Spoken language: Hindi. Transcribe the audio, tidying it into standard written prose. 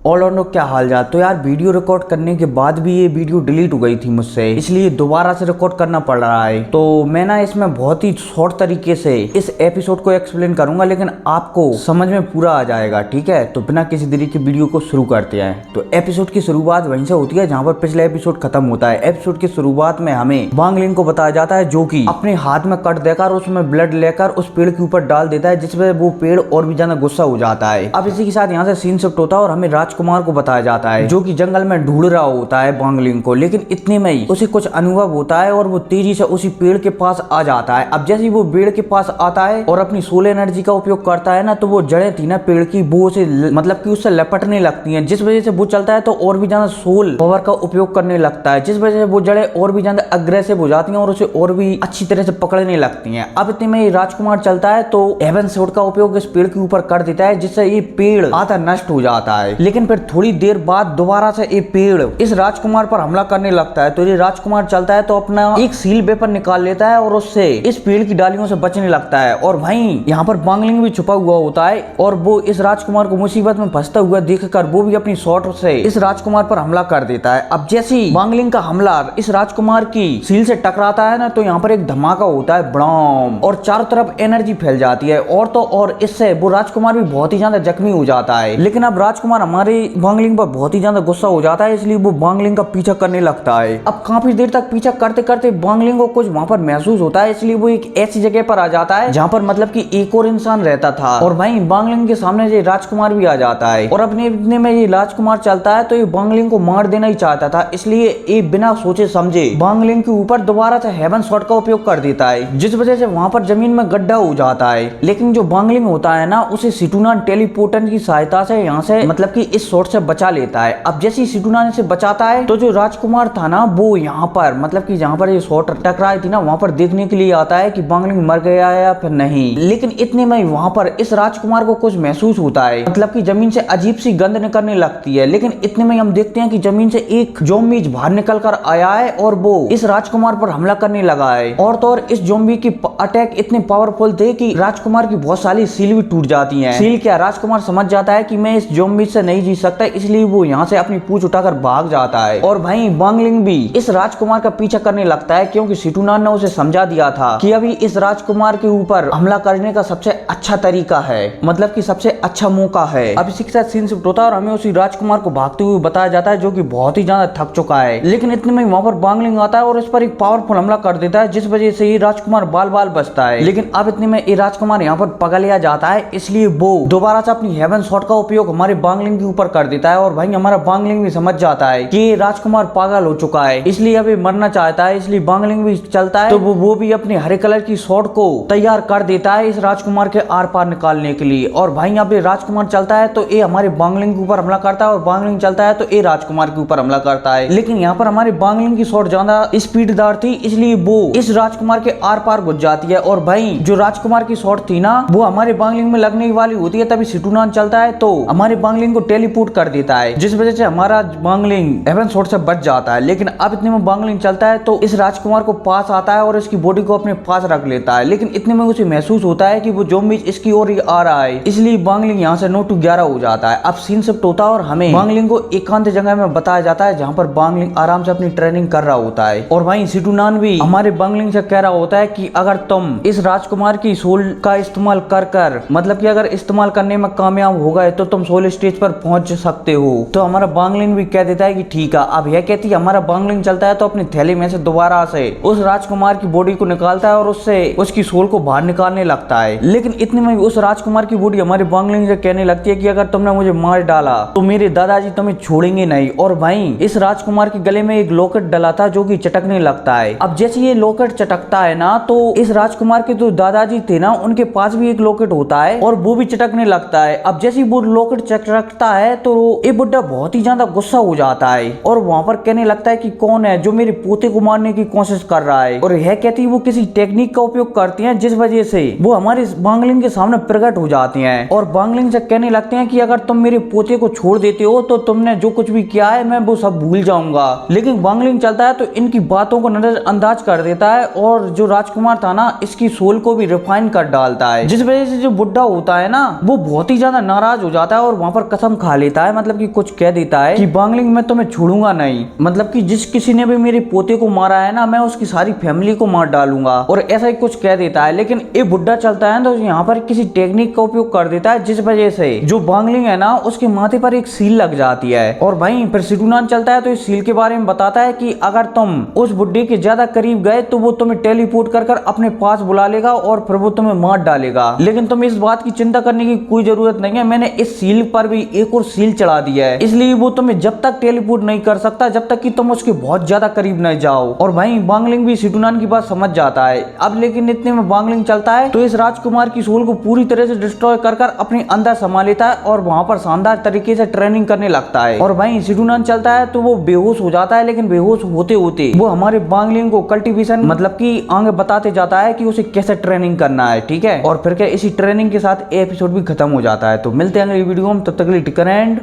और लोग क्या हाल चाल। तो यार वीडियो रिकॉर्ड करने के बाद भी ये वीडियो डिलीट हो गई थी मुझसे, इसलिए दोबारा से रिकॉर्ड करना पड़ रहा है। तो मैं ना इसमें बहुत ही शॉर्ट तरीके से इस एपिसोड को एक्सप्लेन करूंगा, लेकिन आपको समझ में पूरा आ जाएगा, ठीक है। तो बिना किसी देरी के वीडियो को शुरू करते हैं। तो एपिसोड की शुरुआत वहीं से होती है जहां पर पिछला एपिसोड खत्म होता है। एपिसोड की शुरुआत में हमें वांग लिंग को बताया जाता है, जो कि अपने हाथ में कट देकर उसमें ब्लड लेकर उस पेड़ के ऊपर डाल देता है, जिसमें वो पेड़ और भी ज्यादा गुस्सा हो जाता है। अब इसी के साथ यहाँ से सीन शिफ्ट होता है और हमें राजकुमार को बताया जाता है, जो कि जंगल में ढूंढ रहा होता है वांग लिंग को। लेकिन इतने में ही उसे कुछ अनुभव होता है और वो तेजी से उसी पेड़ के पास आ जाता है। अब जैसे ही वो पेड़ के पास आता है और अपनी सोल एनर्जी का उपयोग करता है ना, तो वो जड़ें थी ना पेड़ की, वो उसे मतलब कि उससे लपटने लगती हैं, जिस वजह से वो चलता है तो और भी ज्यादा सोल पावर का उपयोग करने लगता है, जिस वजह से वो जड़ें और भी ज्यादा अग्रेसिव हो जाती हैं और उसे और भी अच्छी तरह से पकड़ने लगती हैं। अब इतने में राजकुमार चलता है तो हेवन स्वॉर्ड का उपयोग इस पेड़ के ऊपर कर देता है, जिससे ये पेड़ आधा नष्ट हो जाता है। लेकिन फिर थोड़ी देर बाद दोबारा से ये पेड़ इस राजकुमार पर हमला करने लगता है। तो ये राजकुमार चलता है तो अपना एक सील वेपन निकाल लेता है और उससे इस पेड़ की डालियों से बचने लगता है। और वहीं यहाँ पर वांग लिंग भी छुपा हुआ होता है और वो इस राजकुमार को मुसीबत में फंसता हुआ देखकर वो भी अपनी शॉट से इस राजकुमार पर हमला कर देता है। अब जैसे वांग लिंग का हमला इस राजकुमार की सील से टकराता है ना, तो यहाँ पर एक धमाका होता है बड़ाम, और चारों तरफ एनर्जी फैल जाती है। और तो और इससे वो राजकुमार भी बहुत ही ज्यादा जख्मी हो जाता है। लेकिन अब राजकुमार हमारे वांग लिंग पर बहुत ही ज्यादा गुस्सा हो जाता है, इसलिए वो वांग लिंग का पीछा करने लगता है। अब काफी देर तक पीछा करते करते वांग लिंग को कुछ वहां पर महसूस होता है, इसलिए वो एक ऐसी जगह पर आ जाता है जहां पर मतलब कि एक और इंसान रहता था। और वहीं वांग लिंग के सामने ये राजकुमार भी आ जाता है और अपने में ये राजकुमार चलता है तो ये वांग लिंग को मार देना ही चाहता था, इसलिए ये बिना सोचे समझे वांग लिंग के ऊपर दोबारा से हेवन स्वॉर्ड का उपयोग कर देता है, जिस वजह से वहां पर जमीन में गड्ढा हो जाता है। लेकिन जो वांग लिंग होता है ना, उसे सिटुनान टेलीपोर्टन की सहायता से यहाँ से मतलब कि इस स्वॉर्ड से बचा लेता है। अब जैसे ही सिटुनान से बचाता है तो जो राजकुमार था ना, वो यहाँ पर मतलब कि जहाँ पर ये स्वॉर्ड टकराई थी ना, वहां पर देखने के लिए आता है कि वांग लिंग मर गया है या फिर नहीं। लेकिन इतने में वहां पर इस राजकुमार को कुछ महसूस होता है, मतलब कि जमीन से अजीब सी गंध निकलने लगती है। लेकिन इतने में हम देखते हैं कि जमीन से एक ज़ॉम्बी बाहर निकल कर आया है और वो इस राजकुमार पर हमला करने लगा है। और तो और इस ज़ॉम्बी की अटैक इतने पावरफुल थे कि राजकुमार की बहुत सारी सील भी टूट जाती हैं। सील क्या, राजकुमार समझ जाता है कि मैं इस ज़ॉम्बी से नहीं जी सकता, इसलिए वो यहाँ से अपनी पूंछ उठाकर भाग जाता है। और वहीं वांग लिंग भी इस राजकुमार का पीछा करने लगता है, क्योंकि सिटुनान ने उसे समझा दिया था कि अभी इस राजकुमार के ऊपर हमला करने का सबसे अच्छा तरीका है, मतलब कि सबसे अच्छा मौका है। अब इसी के साथ सीन शिफ्ट होता है और हमें उसी राजकुमार को भागते हुए बताया जाता है, जो कि बहुत ही ज्यादा थक चुका है। लेकिन इतने में वहां पर वांग लिंग आता है और इस पर एक पावरफुल हमला कर देता है, जिस वजह से ये राजकुमार बाल बाल बचता है। लेकिन अब इतने में ये राजकुमार यहाँ पर पकड़ लिया जाता है, इसलिए वो दोबारा से अपनी हेवन स्वॉर्ड का उपयोग हमारे वांग लिंग के ऊपर कर देता है। और भाई हमारा वांग लिंग भी समझ जाता है कि राजकुमार पागल हो चुका है, इसलिए अभी मरना चाहता है, इसलिए वांग लिंग भी चलता है तो वो भी अपने हरे कलर की स्वॉर्ड को तैयार कर देता है इस राजकुमार के आर पार निकालने के लिए। और भाई यहाँ पे राजकुमार चलता है तो ये हमारे वांग लिंग के ऊपर हमला करता है, और वांग लिंग चलता है तो ये राजकुमार के ऊपर हमला करता है। लेकिन यहाँ पर हमारे वांग लिंग की स्वॉर्ड ज्यादा स्पीडदार थी, इसलिए वो इस राजकुमार के आर पार घुस जाती है। और भाई जो राजकुमार की स्वॉर्ड थी ना, वो हमारे वांग लिंग में लगने वाली होती है, तभी सिटुनान चलता है तो हमारे वांग लिंग को टेलीपोर्ट कर देता है, जिस वजह से हमारा वांग लिंग हेवन स्वॉर्ड से बच जाता है। लेकिन अब इतने में वांग लिंग चलता है तो इस राजकुमार को पास आता है और इसकी बॉडी को अपने पास रख लेता है। लेकिन इतने में उसे महसूस होता है कि वो ज़ॉम्बी इसकी ओर ही आ रहा है, इसलिए वांग लिंग यहाँ से 9-11 हो जाता है। अब सीन शिफ्ट होता है और हमें वांग लिंग को एकांत जगह में बताया जाता है, जहाँ पर वांग लिंग आराम से अपनी ट्रेनिंग कर रहा होता है। और वहीं सिटुनान भी हमारे वांग लिंग से कह रहा होता है कि अगर तुम इस राजकुमार की सोल का इस्तेमाल कर मतलब कि अगर इस्तेमाल करने में कामयाब हो गए तो तुम सोल स्टेज पर पहुंच सकते हो। तो हमारा वांग लिंग भी कह देता है कि ठीक है। अब यह कहती है हमारा वांग लिंग चलता है तो अपनी थैली में से दोबारा से उस राजकुमार की बॉडी को निकालता है और उससे उसकी सोल को बाहर निकालने लगता है। लेकिन इतने में उस राजकुमार की बॉडी हमारे वांग लिंग से कहने लगती है कि अगर तुमने मुझे मार डाला तो मेरे दादाजी तुम्हें छोड़ेंगे नहीं। और वहीं इस राजकुमार के गले में एक लॉकेट डला था, जो कि चटकने लगता है। अब जैसे ये लॉकेट चटकता है ना, तो इस राजकुमार के जो दादाजी थे ना, उनके पास भी एक लॉकेट होता है और वो भी चटकने लगता है। अब जैसे वो लॉकेट चटकता है तो ये बुड्ढा बहुत ही ज्यादा गुस्सा हो जाता है और वहां पर कहने लगता है कि कौन है जो मेरे पोते को मारने की कोशिश कर रहा है। और यह कहती है वो किसी टेक्निक का उपयोग करती हैं, जिस वजह से वो हमारे वांग लिंग के सामने प्रकट हो जाती हैं और वांग लिंग से कहने लगते हैं कि अगर तुम मेरे पोते को छोड़ देते हो तो तुमने जो कुछ भी किया है मैं वो सब भूल जाऊंगा। लेकिन वांग लिंग चलता है तो इनकी बातों को नजरअंदाज कर देता है और जो राजकुमार था ना, इसकी सोल को भी रिफाइन कर डालता है, जिस वजह से जो बुड्ढा होता है ना, वो बहुत ही ज्यादा नाराज हो जाता है और वहां पर कसम खा खा लेता है, मतलब कि कुछ कह देता है कि बांगलिंग मैं तुम्हें छोड़ूंगा नहीं, मतलब कि जिस किसी ने भी मेरे पोते को मारा है ना, मैं उसकी सारी फैमिली को मार डालूंगा, और ऐसा ही कुछ कह देता है। लेकिन ये बुड्ढा चलता है तो यहाँ पर किसी टेक्निक का उपयोग कर देता है, जिस वजह से जो बांगलिंग है ना उसके माथे पर एक सील लग जाती है। और भाई फिर सिडुनान चलता है तो इस सील के बारे में बताता है कि अगर तुम उस बुड्ढे के ज्यादा करीब गए तो वो तुम्हें टेलीपोर्ट कर अपने पास बुला लेगा और फिर वो तुम्हें मार डालेगा। लेकिन तुम इस बात की चिंता करने की कोई जरूरत नहीं है, मैंने इस सील पर भी एक और सील चढ़ा दिया है, इसलिए वो तुम्हें जब तक टेलीपोर्ट नहीं कर सकता जब तक कि तुम उसके बहुत ज्यादा करीब न जाओ। और भाई बांगलिंग भी सिडुनान की बात समझ जाता है। अब लेकिन इतने में बांगलिंग चलता है तो इस राजकुमार की सोल को पूरी तरह से डिस्ट्रॉय कर अपने अंदर समा लेता है और वहां पर शानदार तरीके से ट्रेनिंग करने लगता है। और भाई सिडुनान चलता है तो वो बेहोश हो जाता है, लेकिन बेहोश होते होते वो हमारे बांगलिंग को कल्टीवेशन मतलब कि आगे बताते जाता है कि उसे कैसे ट्रेनिंग करना है, ठीक है। और फिर क्या इसी ट्रेनिंग के साथ एपिसोड भी खत्म हो जाता है। तो मिलते हैं अगली वीडियो में, तब तक के लिए टेक केयर एंड